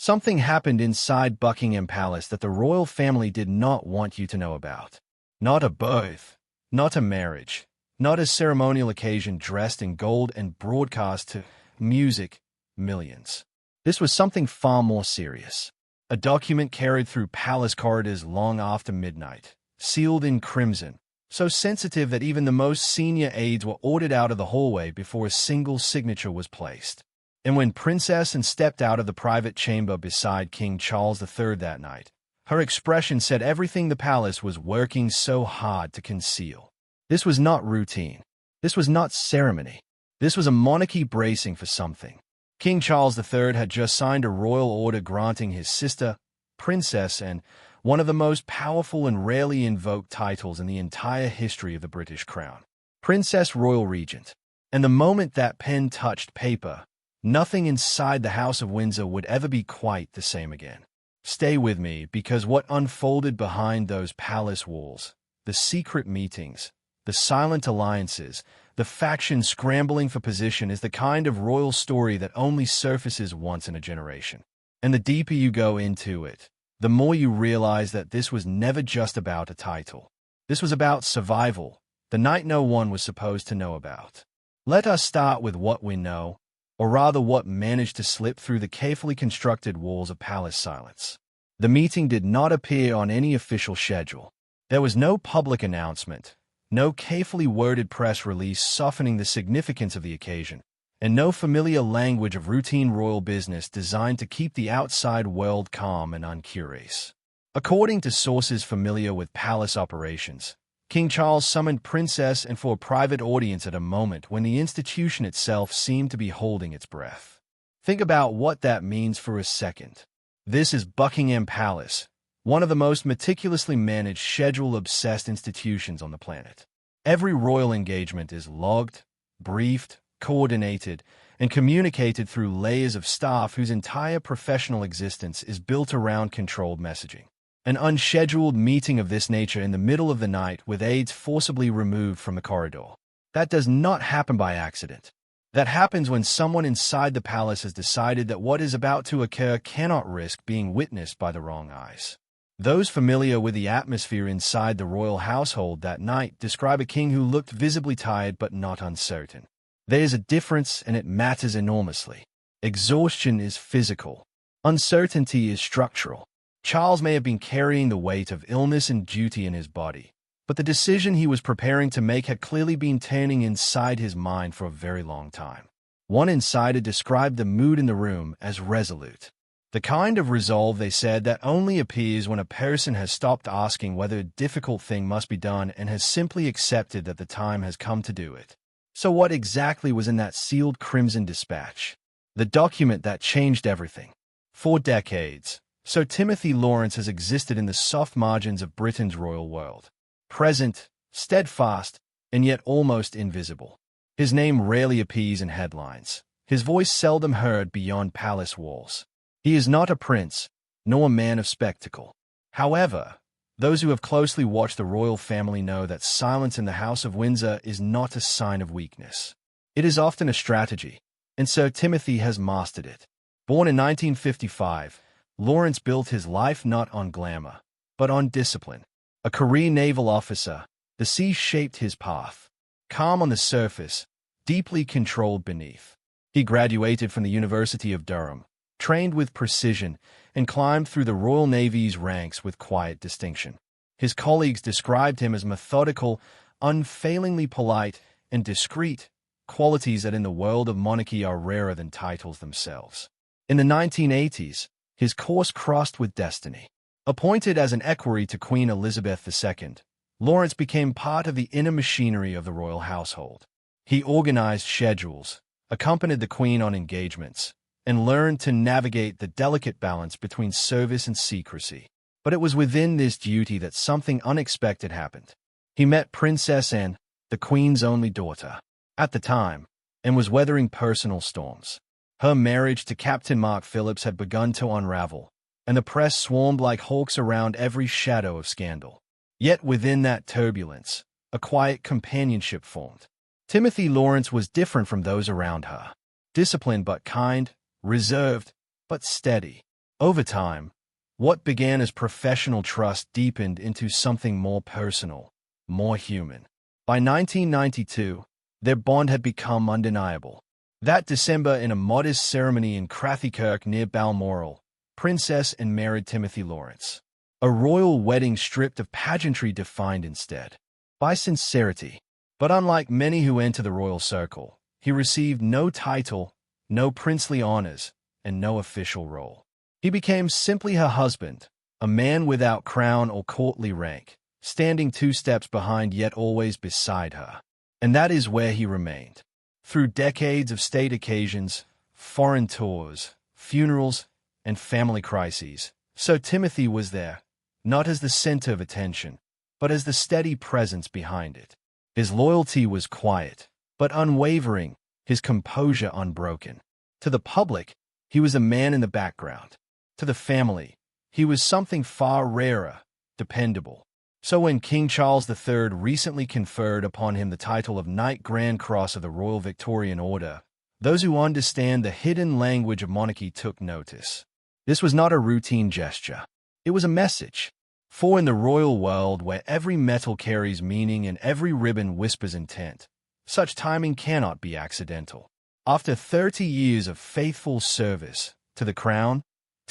Something happened inside Buckingham Palace that the royal family did not want you to know about. Not a birth, not a marriage, not a ceremonial occasion dressed in gold and broadcast to music millions. This was something far more serious. A document carried through palace corridors long after midnight, sealed in crimson, so sensitive that even the most senior aides were ordered out of the hallway before a single signature was placed. And when Princess Anne stepped out of the private chamber beside King Charles III that night, her expression said everything the palace was working so hard to conceal. This was not routine. This was not ceremony. This was a monarchy bracing for something. King Charles III had just signed a royal order granting his sister, Princess Anne, one of the most powerful and rarely invoked titles in the entire history of the British crown, Princess Royal Regent. And the moment that pen touched paper, nothing inside the House of Windsor would ever be quite the same again. Stay with me, because what unfolded behind those palace walls, the secret meetings, the silent alliances, the factions scrambling for position, is the kind of royal story that only surfaces once in a generation. And the deeper you go into it, the more you realize that this was never just about a title. This was about survival, the night no one was supposed to know about. Let us start with what we know, or rather what managed to slip through the carefully constructed walls of palace silence. The meeting did not appear on any official schedule. There was no public announcement, no carefully worded press release softening the significance of the occasion, and no familiar language of routine royal business designed to keep the outside world calm and uncurious. According to sources familiar with palace operations, King Charles summoned Princess Anne for a private audience at a moment when the institution itself seemed to be holding its breath. Think about what that means for a second. This is Buckingham Palace, one of the most meticulously managed, schedule-obsessed institutions on the planet. Every royal engagement is logged, briefed, coordinated, and communicated through layers of staff whose entire professional existence is built around controlled messaging. An unscheduled meeting of this nature in the middle of the night with aides forcibly removed from the corridor. That does not happen by accident. That happens when someone inside the palace has decided that what is about to occur cannot risk being witnessed by the wrong eyes. Those familiar with the atmosphere inside the royal household that night describe a king who looked visibly tired but not uncertain. There is a difference, and it matters enormously. Exhaustion is physical. Uncertainty is structural. Charles may have been carrying the weight of illness and duty in his body, but the decision he was preparing to make had clearly been turning inside his mind for a very long time. One insider described the mood in the room as resolute. The kind of resolve, they said, that only appears when a person has stopped asking whether a difficult thing must be done and has simply accepted that the time has come to do it. So what exactly was in that sealed crimson dispatch? The document that changed everything. For decades, Sir Timothy Lawrence has existed in the soft margins of Britain's royal world. Present, steadfast, and yet almost invisible. His name rarely appears in headlines. His voice seldom heard beyond palace walls. He is not a prince, nor a man of spectacle. However, those who have closely watched the royal family know that silence in the House of Windsor is not a sign of weakness. It is often a strategy, and Sir Timothy has mastered it. Born in 1955, Lawrence built his life not on glamour, but on discipline. A career naval officer, the sea shaped his path. Calm on the surface, deeply controlled beneath. He graduated from the University of Durham, trained with precision, and climbed through the Royal Navy's ranks with quiet distinction. His colleagues described him as methodical, unfailingly polite, and discreet, qualities that in the world of monarchy are rarer than titles themselves. In the 1980s, his course crossed with destiny. Appointed as an equerry to Queen Elizabeth II, Lawrence became part of the inner machinery of the royal household. He organized schedules, accompanied the Queen on engagements, and learned to navigate the delicate balance between service and secrecy. But it was within this duty that something unexpected happened. He met Princess Anne, the Queen's only daughter, at the time, and was weathering personal storms. Her marriage to Captain Mark Phillips had begun to unravel, and the press swarmed like hawks around every shadow of scandal. Yet within that turbulence, a quiet companionship formed. Timothy Lawrence was different from those around her. Disciplined but kind, reserved but steady. Over time, what began as professional trust deepened into something more personal, more human. By 1992, their bond had become undeniable. That December, in a modest ceremony in Crathykirk near Balmoral, Princess and married Timothy Lawrence. A royal wedding stripped of pageantry defined instead by sincerity. But unlike many who enter the royal circle, he received no title, no princely honors, and no official role. He became simply her husband, a man without crown or courtly rank, standing 2 steps behind yet always beside her. And that is where he remained. Through decades of state occasions, foreign tours, funerals, and family crises, Sir Timothy was there, not as the center of attention, but as the steady presence behind it. His loyalty was quiet, but unwavering, his composure unbroken. To the public, he was a man in the background. To the family, he was something far rarer, dependable. So when King Charles III recently conferred upon him the title of Knight Grand Cross of the Royal Victorian Order, those who understand the hidden language of monarchy took notice. This was not a routine gesture. It was a message. For in the royal world, where every metal carries meaning and every ribbon whispers intent, such timing cannot be accidental. After 30 years of faithful service to the crown,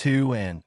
and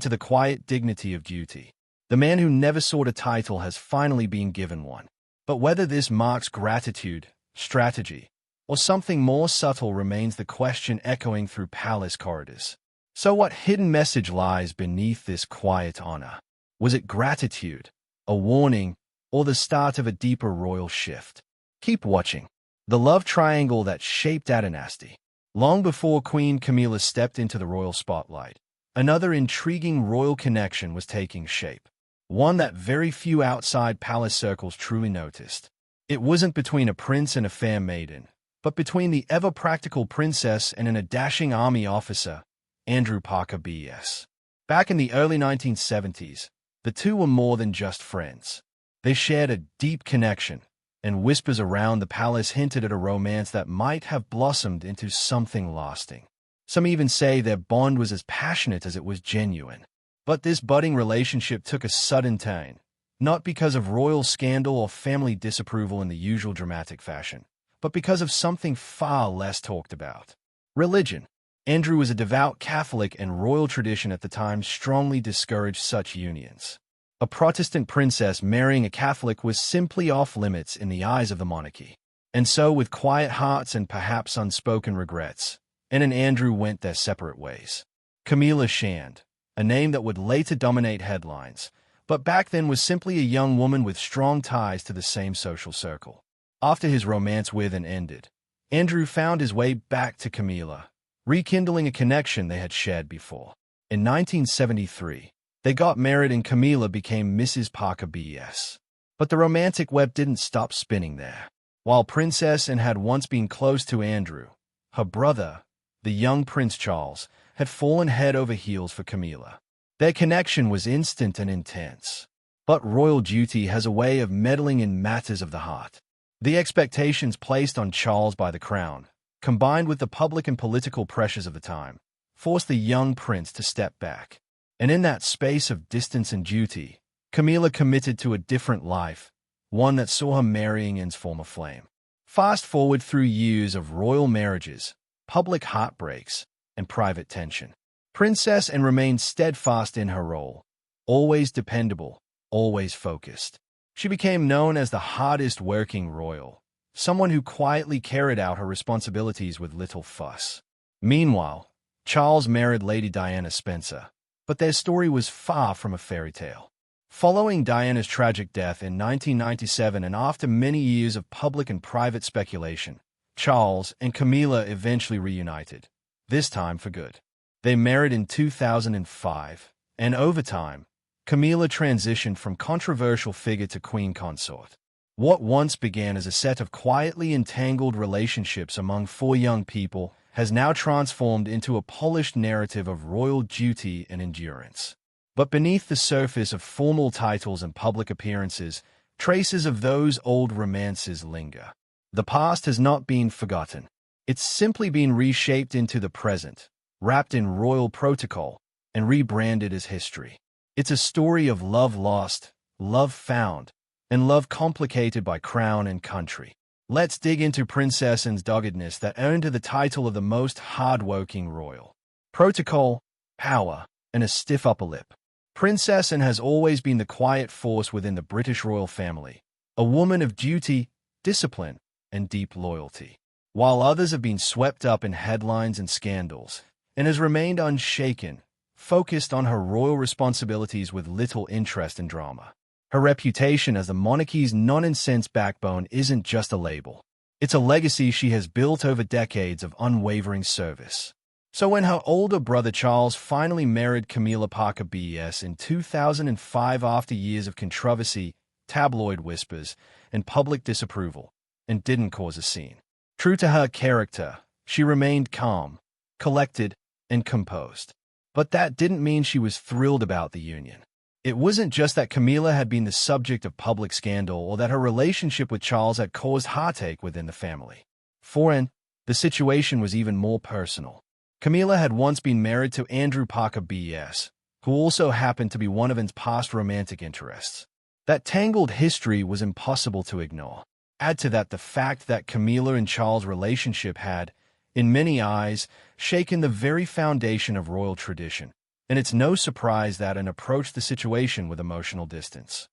to the quiet dignity of duty, the man who never sought a title has finally been given one. But whether this marks gratitude, strategy, or something more subtle remains the question echoing through palace corridors. So what hidden message lies beneath this quiet honor? Was it gratitude, a warning, or the start of a deeper royal shift? Keep watching. The love triangle that shaped a dynasty. Long before Queen Camilla stepped into the royal spotlight, another intriguing royal connection was taking shape. One that very few outside palace circles truly noticed. It wasn't between a prince and a fair maiden, but between the ever-practical princess and a dashing army officer, Andrew Parker B.S. Back in the early 1970s, the two were more than just friends. They shared a deep connection, and whispers around the palace hinted at a romance that might have blossomed into something lasting. Some even say their bond was as passionate as it was genuine. But this budding relationship took a sudden turn, not because of royal scandal or family disapproval in the usual dramatic fashion, but because of something far less talked about. Religion. Andrew was a devout Catholic, and royal tradition at the time strongly discouraged such unions. A Protestant princess marrying a Catholic was simply off-limits in the eyes of the monarchy. And so, with quiet hearts and perhaps unspoken regrets, Anne and Andrew went their separate ways. Camilla Shand, a name that would later dominate headlines, but back then was simply a young woman with strong ties to the same social circle. After his romance with Anne ended, Andrew found his way back to Camilla, rekindling a connection they had shared before. In 1973, they got married and Camilla became Mrs. Parker B.S. But the romantic web didn't stop spinning there. While Princess Anne had once been close to Andrew, her brother, the young Prince Charles, had fallen head over heels for Camilla. Their connection was instant and intense. But royal duty has a way of meddling in matters of the heart. The expectations placed on Charles by the crown, combined with the public and political pressures of the time, forced the young prince to step back. And in that space of distance and duty, Camilla committed to a different life, one that saw her marrying Anne's former flame. Fast forward through years of royal marriages, public heartbreaks, and private tension. Princess Anne remained steadfast in her role, always dependable, always focused. She became known as the hardest-working royal, someone who quietly carried out her responsibilities with little fuss. Meanwhile, Charles married Lady Diana Spencer, but their story was far from a fairy tale. Following Diana's tragic death in 1997 and after many years of public and private speculation, Charles and Camilla eventually reunited, this time for good. They married in 2005, and over time, Camilla transitioned from controversial figure to queen consort. What once began as a set of quietly entangled relationships among 4 young people has now transformed into a polished narrative of royal duty and endurance. But beneath the surface of formal titles and public appearances, traces of those old romances linger. The past has not been forgotten. It's simply been reshaped into the present, wrapped in royal protocol, and rebranded as history. It's a story of love lost, love found, and love complicated by crown and country. Let's dig into Princess Anne's doggedness that earned her the title of the most hard-working royal. Protocol, power, and a stiff upper lip. Princess Anne has always been the quiet force within the British royal family, a woman of duty, discipline, and deep loyalty. While others have been swept up in headlines and scandals, and has remained unshaken, focused on her royal responsibilities with little interest in drama. Her reputation as the monarchy's non-incensed backbone isn't just a label. It's a legacy she has built over decades of unwavering service. So when her older brother Charles finally married Camilla Parker Bess in 2005 after years of controversy, tabloid whispers, and public disapproval, and didn't cause a scene. True to her character, she remained calm, collected, and composed. But that didn't mean she was thrilled about the union. It wasn't just that Camilla had been the subject of public scandal or that her relationship with Charles had caused heartache within the family. For Anne, the situation was even more personal. Camilla had once been married to Andrew Parker Bess, who also happened to be one of Anne's past romantic interests. That tangled history was impossible to ignore. Add to that the fact that Camilla and Charles' relationship had, in many eyes, shaken the very foundation of royal tradition, and it's no surprise that Anne approached the situation with emotional distance.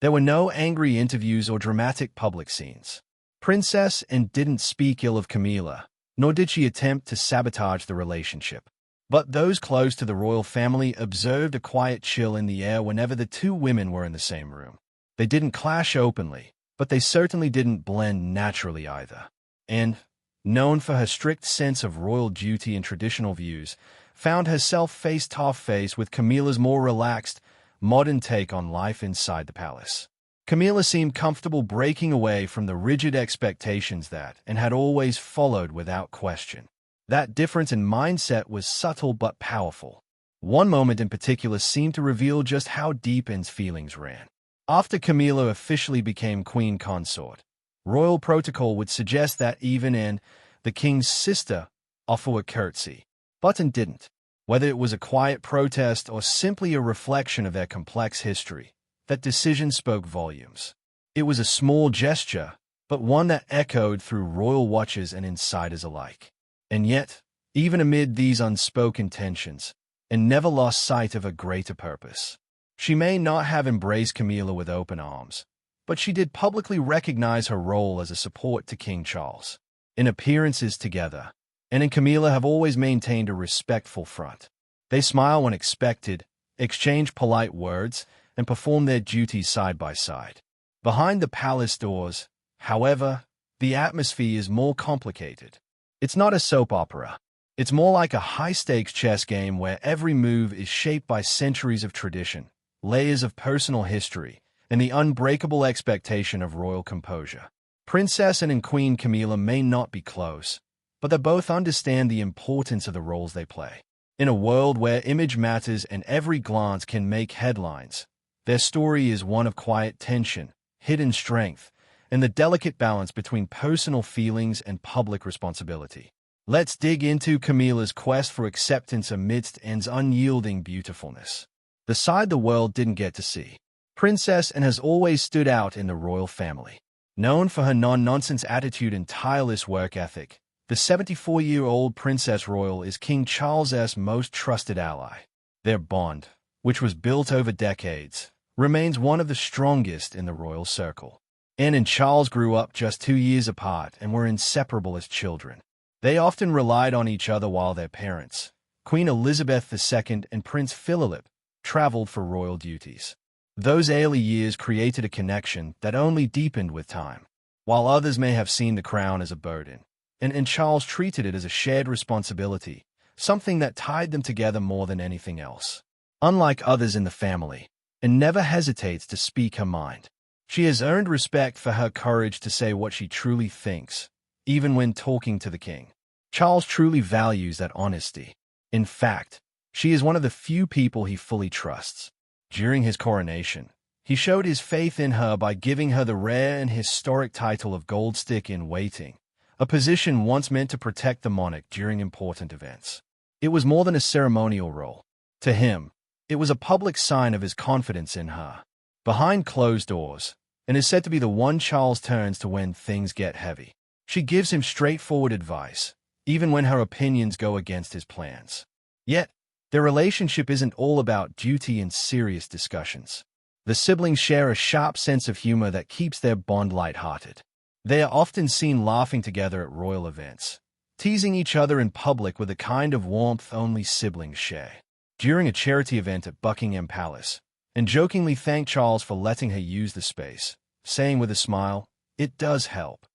There were no angry interviews or dramatic public scenes. Princess Anne didn't speak ill of Camilla, nor did she attempt to sabotage the relationship. But those close to the royal family observed a quiet chill in the air whenever the two women were in the same room. They didn't clash openly, but they certainly didn't blend naturally either. Anne, known for her strict sense of royal duty and traditional views, found herself face-to-face with Camilla's more relaxed, modern take on life inside the palace. Camilla seemed comfortable breaking away from the rigid expectations that Anne had always followed without question. That difference in mindset was subtle but powerful. One moment in particular seemed to reveal just how deep Anne's feelings ran. After Camilla officially became queen consort, royal protocol would suggest that even Anne, the king's sister, offer a curtsy. But Anne didn't. Whether it was a quiet protest or simply a reflection of their complex history, that decision spoke volumes. It was a small gesture, but one that echoed through royal watchers and insiders alike. And yet, even amid these unspoken tensions, Anne never lost sight of a greater purpose. She may not have embraced Camilla with open arms, but she did publicly recognize her role as a support to King Charles. In appearances together, Anne and Camilla have always maintained a respectful front. They smile when expected, exchange polite words, and perform their duties side by side. Behind the palace doors, however, the atmosphere is more complicated. It's not a soap opera. It's more like a high-stakes chess game where every move is shaped by centuries of tradition, layers of personal history, and the unbreakable expectation of royal composure. Princess Anne and Queen Camilla may not be close, but they both understand the importance of the roles they play. In a world where image matters and every glance can make headlines, their story is one of quiet tension, hidden strength, and the delicate balance between personal feelings and public responsibility. Let's dig into Camilla's quest for acceptance amidst Anne's unyielding beautifulness. The side the world didn't get to see. Princess Anne has always stood out in the royal family. Known for her non-nonsense attitude and tireless work ethic, the 74-year-old Princess Royal is King Charles's most trusted ally. Their bond, which was built over decades, remains one of the strongest in the royal circle. Anne and Charles grew up just 2 years apart and were inseparable as children. They often relied on each other while their parents, Queen Elizabeth II and Prince Philip, traveled for royal duties. Those early years created a connection that only deepened with time. While others may have seen the crown as a burden, and Charles treated it as a shared responsibility, something that tied them together more than anything else. Unlike others in the family, Anne never hesitates to speak her mind. She has earned respect for her courage to say what she truly thinks, even when talking to the king. Charles truly values that honesty. In fact, she is one of the few people he fully trusts. During his coronation, he showed his faith in her by giving her the rare and historic title of Gold Stick in Waiting, a position once meant to protect the monarch during important events. It was more than a ceremonial role. To him, it was a public sign of his confidence in her. Behind closed doors, and is said to be the one Charles turns to when things get heavy. She gives him straightforward advice, even when her opinions go against his plans. Yet, their relationship isn't all about duty and serious discussions. The siblings share a sharp sense of humor that keeps their bond lighthearted. They are often seen laughing together at royal events, teasing each other in public with a kind of warmth only siblings share. During a charity event at Buckingham Palace, and jokingly thanked Charles for letting her use the space, saying with a smile, "It does help."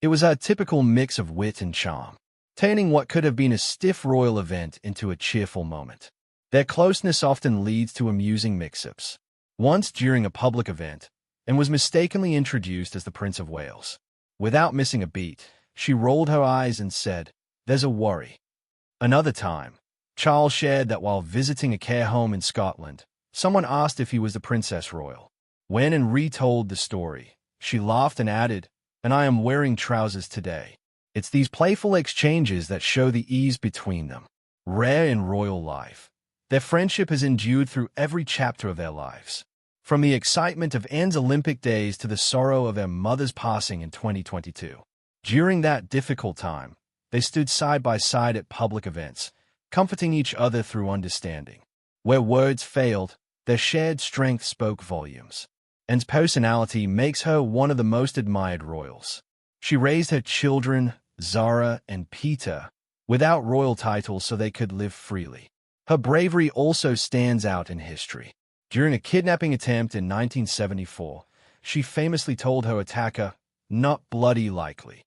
It was a typical mix of wit and charm, turning what could have been a stiff royal event into a cheerful moment. Their closeness often leads to amusing mix-ups. Once during a public event, and was mistakenly introduced as the Prince of Wales. Without missing a beat, she rolled her eyes and said, "There's a worry." Another time, Charles shared that while visiting a care home in Scotland, someone asked if he was the Princess Royal. When and retold the story, she laughed and added, "And I am wearing trousers today." It's these playful exchanges that show the ease between them. Rare in royal life, their friendship has endured through every chapter of their lives. From the excitement of Anne's Olympic days to the sorrow of her mother's passing in 2022. During that difficult time, they stood side by side at public events, comforting each other through understanding. Where words failed, their shared strength spoke volumes. Anne's personality makes her one of the most admired royals. She raised her children, Zara and Peter, without royal titles so they could live freely. Her bravery also stands out in history. During a kidnapping attempt in 1974, she famously told her attacker, "Not bloody likely."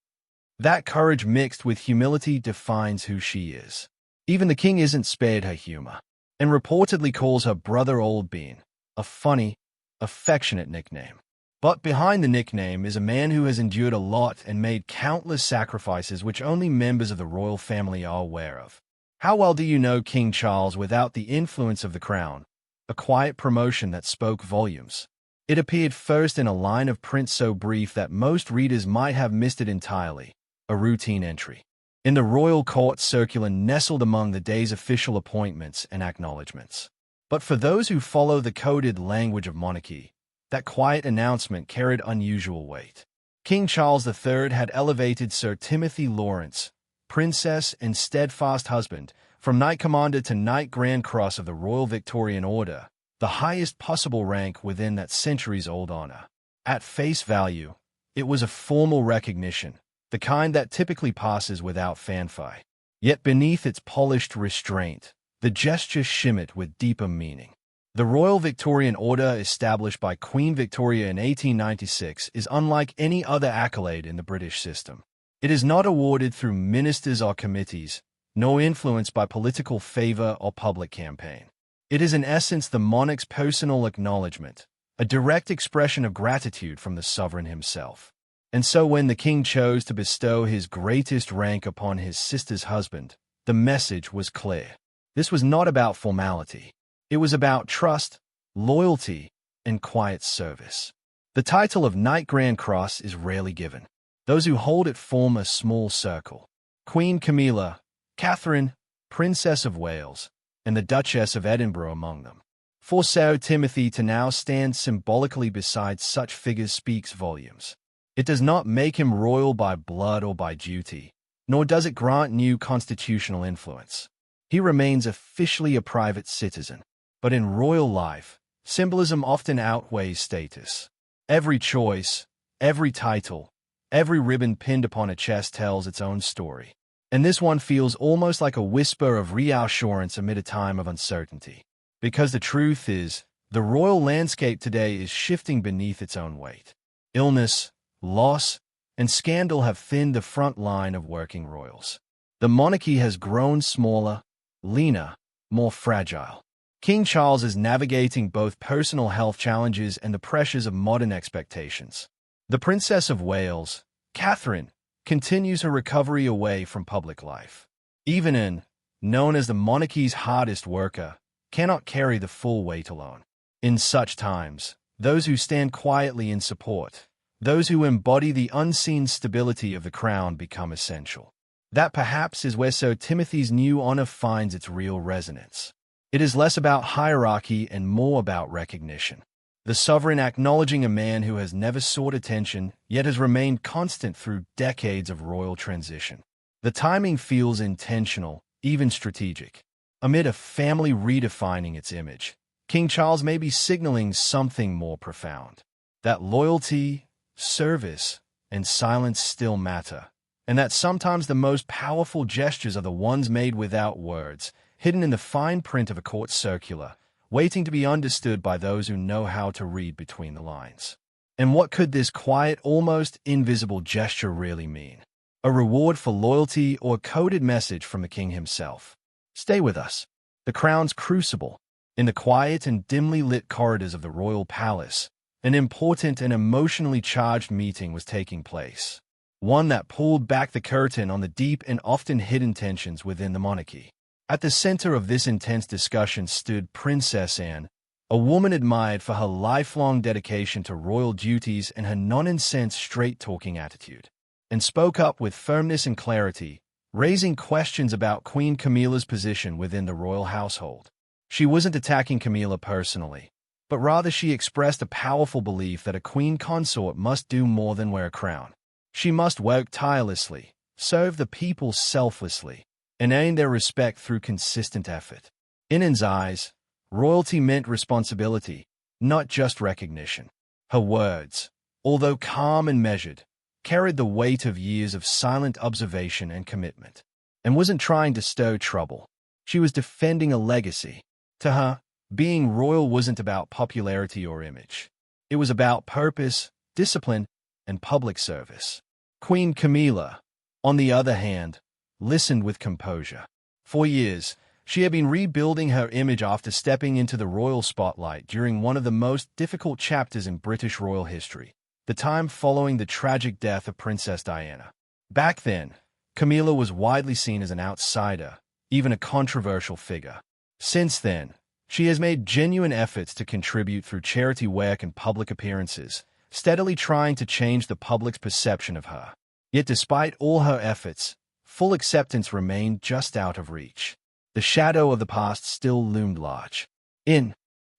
That courage mixed with humility defines who she is. Even the king isn't spared her humor, and reportedly calls her brother Old Bean, a funny, affectionate nickname. But behind the nickname is a man who has endured a lot and made countless sacrifices which only members of the royal family are aware of. How well do you know King Charles without the influence of the crown? A quiet promotion that spoke volumes. It appeared first in a line of print so brief that most readers might have missed it entirely, a routine entry. In the royal court circular nestled among the day's official appointments and acknowledgments. But for those who follow the coded language of monarchy, that quiet announcement carried unusual weight. King Charles III had elevated Sir Timothy Lawrence, princess and steadfast husband, from Knight Commander to Knight Grand Cross of the Royal Victorian Order, the highest possible rank within that centuries-old honor. At face value, it was a formal recognition, the kind that typically passes without fanfare. Yet beneath its polished restraint, the gesture shimmered with deeper meaning. The Royal Victorian Order, established by Queen Victoria in 1896, is unlike any other accolade in the British system. It is not awarded through ministers or committees, nor influenced by political favor or public campaign. It is in essence the monarch's personal acknowledgement, a direct expression of gratitude from the sovereign himself. And so when the king chose to bestow his greatest rank upon his sister's husband, the message was clear. This was not about formality. It was about trust, loyalty, and quiet service. The title of Knight Grand Cross is rarely given. Those who hold it form a small circle. Queen Camilla, Catherine, Princess of Wales, and the Duchess of Edinburgh among them. For Sir Timothy to now stand symbolically beside such figures speaks volumes. It does not make him royal by blood or by duty, nor does it grant new constitutional influence. He remains officially a private citizen. But in royal life, symbolism often outweighs status. Every choice, every title, every ribbon pinned upon a chest tells its own story. And this one feels almost like a whisper of reassurance amid a time of uncertainty. Because the truth is, the royal landscape today is shifting beneath its own weight. Illness, loss, and scandal have thinned the front line of working royals. The monarchy has grown smaller, leaner, more fragile. King Charles is navigating both personal health challenges and the pressures of modern expectations. The Princess of Wales, Catherine, continues her recovery away from public life. Even Anne, known as the monarchy's hardest worker, cannot carry the full weight alone. In such times, those who stand quietly in support, those who embody the unseen stability of the crown become essential. That perhaps is where Sir Timothy's new honor finds its real resonance. It is less about hierarchy and more about recognition. The sovereign acknowledging a man who has never sought attention, yet has remained constant through decades of royal transition. The timing feels intentional, even strategic. Amid a family redefining its image, King Charles may be signaling something more profound. That loyalty, service, and silence still matter, and that sometimes the most powerful gestures are the ones made without words, hidden in the fine print of a court circular, waiting to be understood by those who know how to read between the lines. And what could this quiet, almost invisible gesture really mean? A reward for loyalty or a coded message from the king himself? Stay with us. The crown's crucible. In the quiet and dimly lit corridors of the royal palace, an important and emotionally charged meeting was taking place. One that pulled back the curtain on the deep and often hidden tensions within the monarchy. At the center of this intense discussion stood Princess Anne, a woman admired for her lifelong dedication to royal duties and her non-incensed straight-talking attitude, and spoke up with firmness and clarity, raising questions about Queen Camilla's position within the royal household. She wasn't attacking Camilla personally, but rather she expressed a powerful belief that a queen consort must do more than wear a crown. She must work tirelessly, serve the people selflessly, and earn their respect through consistent effort. In Anne's eyes, royalty meant responsibility, not just recognition. Her words, although calm and measured, carried the weight of years of silent observation and commitment, and wasn't trying to stir trouble. She was defending a legacy. To her, being royal wasn't about popularity or image. It was about purpose, discipline, and public service. Queen Camilla, on the other hand, listened with composure. For years, she had been rebuilding her image after stepping into the royal spotlight during one of the most difficult chapters in British royal history, the time following the tragic death of Princess Diana. Back then, Camilla was widely seen as an outsider, even a controversial figure. Since then, she has made genuine efforts to contribute through charity work and public appearances, steadily trying to change the public's perception of her. Yet despite all her efforts, full acceptance remained just out of reach. The shadow of the past still loomed large. In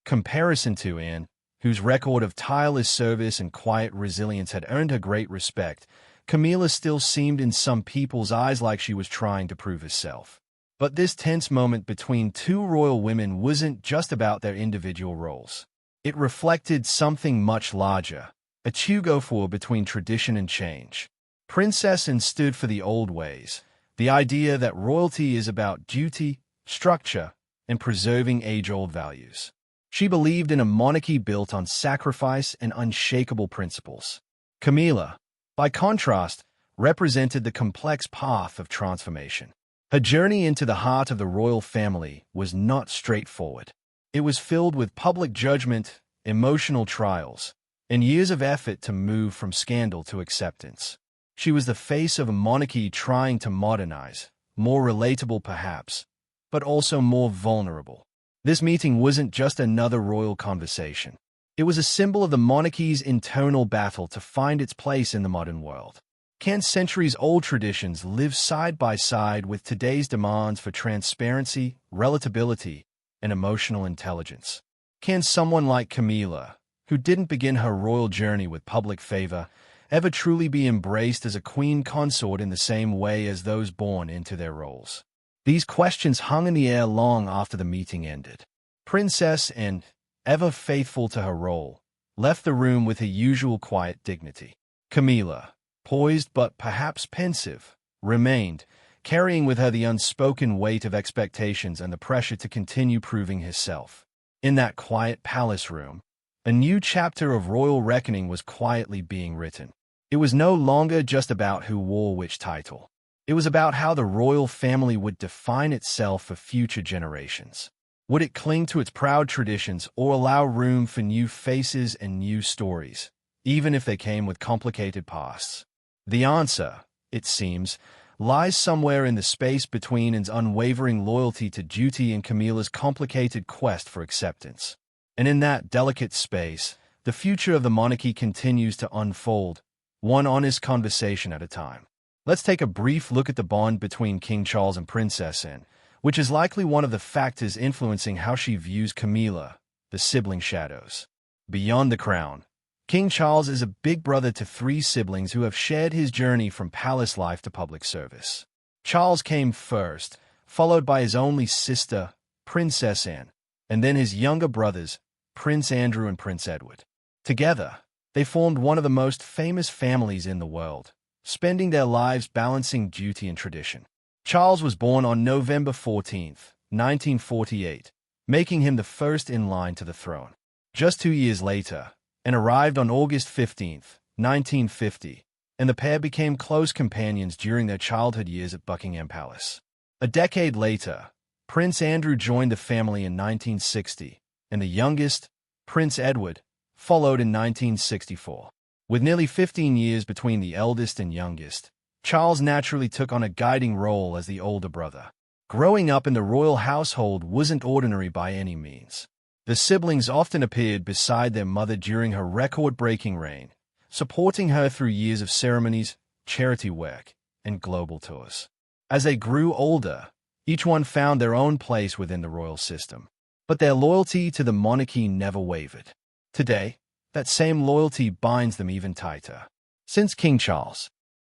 comparison to Anne, whose record of tireless service and quiet resilience had earned her great respect, Camilla still seemed in some people's eyes like she was trying to prove herself. But this tense moment between two royal women wasn't just about their individual roles. It reflected something much larger, a tug-of-war between tradition and change. Princess Anne stood for the old ways, the idea that royalty is about duty, structure, and preserving age-old values. She believed in a monarchy built on sacrifice and unshakable principles. Camilla, by contrast, represented the complex path of transformation. Her journey into the heart of the royal family was not straightforward. It was filled with public judgment, emotional trials, and years of effort to move from scandal to acceptance. She was the face of a monarchy trying to modernize, more relatable perhaps, but also more vulnerable. This meeting wasn't just another royal conversation. It was a symbol of the monarchy's internal battle to find its place in the modern world. Can centuries-old traditions live side by side with today's demands for transparency, relatability, and emotional intelligence? Can someone like Camilla, who didn't begin her royal journey with public favor, ever truly be embraced as a queen consort in the same way as those born into their roles? These questions hung in the air long after the meeting ended. Princess Anne, ever faithful to her role, left the room with her usual quiet dignity. Camilla, poised but perhaps pensive, remained, carrying with her the unspoken weight of expectations and the pressure to continue proving herself. In that quiet palace room, a new chapter of royal reckoning was quietly being written. It was no longer just about who wore which title. It was about how the royal family would define itself for future generations. Would it cling to its proud traditions or allow room for new faces and new stories, even if they came with complicated pasts? The answer, it seems, lies somewhere in the space between Anne's unwavering loyalty to duty and Camilla's complicated quest for acceptance. And in that delicate space, the future of the monarchy continues to unfold, one honest conversation at a time. Let's take a brief look at the bond between King Charles and Princess Anne, which is likely one of the factors influencing how she views Camilla, the sibling shadows. Beyond the crown, King Charles is a big brother to three siblings who have shared his journey from palace life to public service. Charles came first, followed by his only sister, Princess Anne, and then his younger brothers, Prince Andrew and Prince Edward. Together, they formed one of the most famous families in the world, spending their lives balancing duty and tradition. Charles was born on November 14, 1948, making him the first in line to the throne. Just 2 years later, Anne arrived on August 15, 1950, and the pair became close companions during their childhood years at Buckingham Palace. A decade later, Prince Andrew joined the family in 1960, and the youngest, Prince Edward, followed in 1964. With nearly 15 years between the eldest and youngest, Charles naturally took on a guiding role as the older brother. Growing up in the royal household wasn't ordinary by any means. The siblings often appeared beside their mother during her record-breaking reign, supporting her through years of ceremonies, charity work, and global tours. As they grew older, each one found their own place within the royal system, but their loyalty to the monarchy never wavered. Today, that same loyalty binds them even tighter. Since King Charles